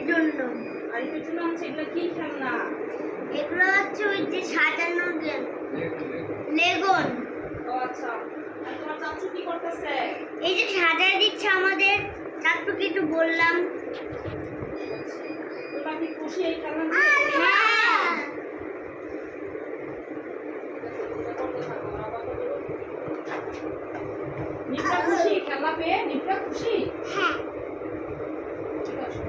জন্য। আরিফের জন্য আনছে। এগুলো কি খেলনা? এগুলো হচ্ছে ওই যে সাজানোর গেম, লেগন। ও আচ্ছা। আর তোমার চাচু কি করতেছে? এই যে সাজায় দিচ্ছে আমাদের। চাচুকে একটু বললাম। তোমরা কি খুশি এই খেলনা নিয়ে? হ্যাঁ। নিপরা খুশি খেলনা পেয়ে? নিপরা খুশি? হ্যাঁ। ঠিক আছে।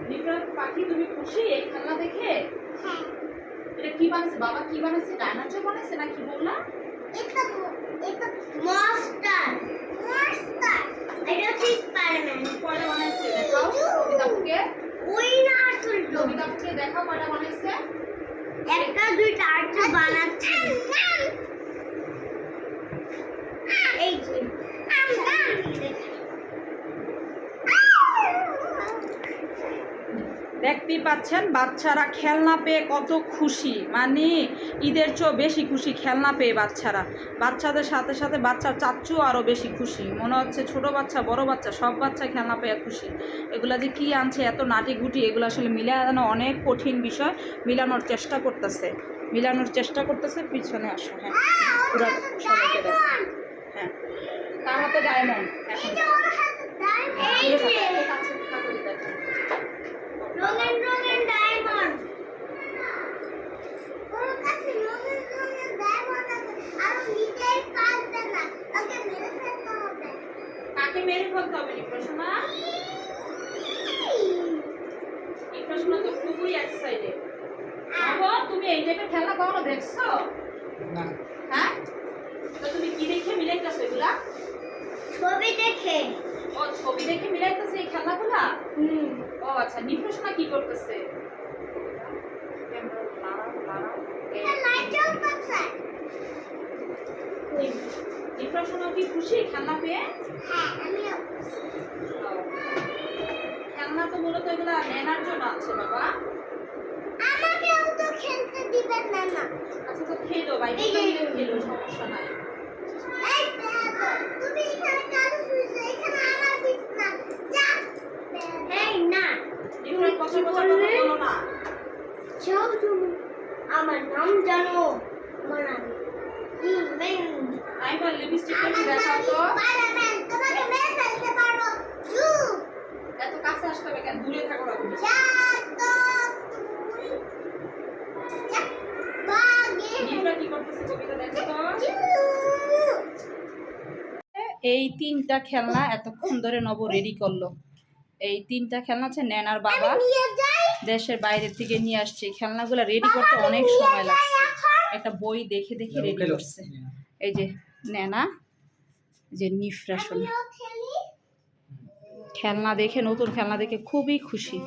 নিপরা পাখি, তুমি খুশি এই খেলনা দেখে? হ্যাঁ। এটা কি বানাইছে? বাবা কি বানাইছে? ডাইনোসর বানাইছে না কি বললা? এটা মনস্টার। এটা হচ্ছে স্পাইডারম্যান। কয়টা বানাইছে দেখাও কবিতাকে। ওই না আসল কবিতাকে দেখাও কয়টা বানাইছে। একটা দুইটা আর তো বানাচ্ছে। এই যে দেখতেই পাচ্ছেন বাচ্চারা খেলনা পেয়ে কত খুশি, মানে ঈদের চেয়েও বেশি খুশি খেলনা পেয়ে বাচ্চারা। বাচ্চাদের সাথে সাথে বাচ্চার চাচ্চু আরও বেশি খুশি, মনে হচ্ছে ছোট বাচ্চা বড় বাচ্চা সব বাচ্চা খেলনা পেয়ে খুশি। এগুলা যে কি আনছে এত নাটি গুটি, এগুলো আসলে মিলানো অনেক কঠিন বিষয়। মিলানোর চেষ্টা করতেছে পিছনে আসো। হ্যাঁ পুরো সবাইকে দেখো। হ্যাঁ তার হাতে ডায়মন্ড। এখন রঙের ডায়মন্ড। ওর কাছে রঙের ডায়মন্ড আছে আর নিতেই পারবে না। ওকে মেরে ফেলতে হবে। কাকে মেরে ফেলতে হবে নিপ্রসনা? নিপ্রসনা তো খুবই এক্সাইটেড। বাবা তুমি এই টাইপের খেলা কখনো দেখছো? না। হ্যাঁ তো তুমি কি দেখে মিলাইতেছো এগুলা? ছবি দেখে। ও ছবি দেখে মিলাইতেছে এই খেলাগুলা? ও আচ্ছা। নিপ্রসনা কি করতেছে? লাইট জ্বলতেছে। নিপ্রসনা কি খুশি খেলনা পেয়ে? হ্যাঁ আমিও। খেলনা তো মূলত এগুলা নেনার জন্য আছে বাবা। আমাকেও তো খেলতে দিবেন না না। আচ্ছা তো খেলো বাইরে খেলো, সমস্যা নাই। এই দেখো তুমি এখানে কাজ শুইছো, এখানে আমার বিছনা। যা। এই না নিপ্রার কথা বলো না। যাও তুমি। আমার নাম জানো? আমার নাম আমি বল লিপস্টিক আমার করে দেখাও তো। স্পাইডারম্যান। তোমাকে মেরে ফেলতে পারবো। জু। এত কাছে আসতে হবে কেন? দূরে থাকো না তুমি। যা তো তুমি। যা বাগে। নিপ্রা কি করতেছে কবিতা দেখো তো। জু। এই তিনটা খেলনা এতক্ষণ ধরে নব রেডি করলো। এই তিনটা খেলনা হচ্ছে নেনার বাবা নিয়ে যাই। দেশের বাইরে থেকে নিয়ে আসছে। খেলনাগুলো রেডি করতে অনেক সময় লাগছে। একটা বই দেখে দেখে রেডি করছে। এই যে নেনা, যে নিফরা শোনা খেলি। খেলনা দেখে, নতুন খেলনা দেখে খুবই খুশি।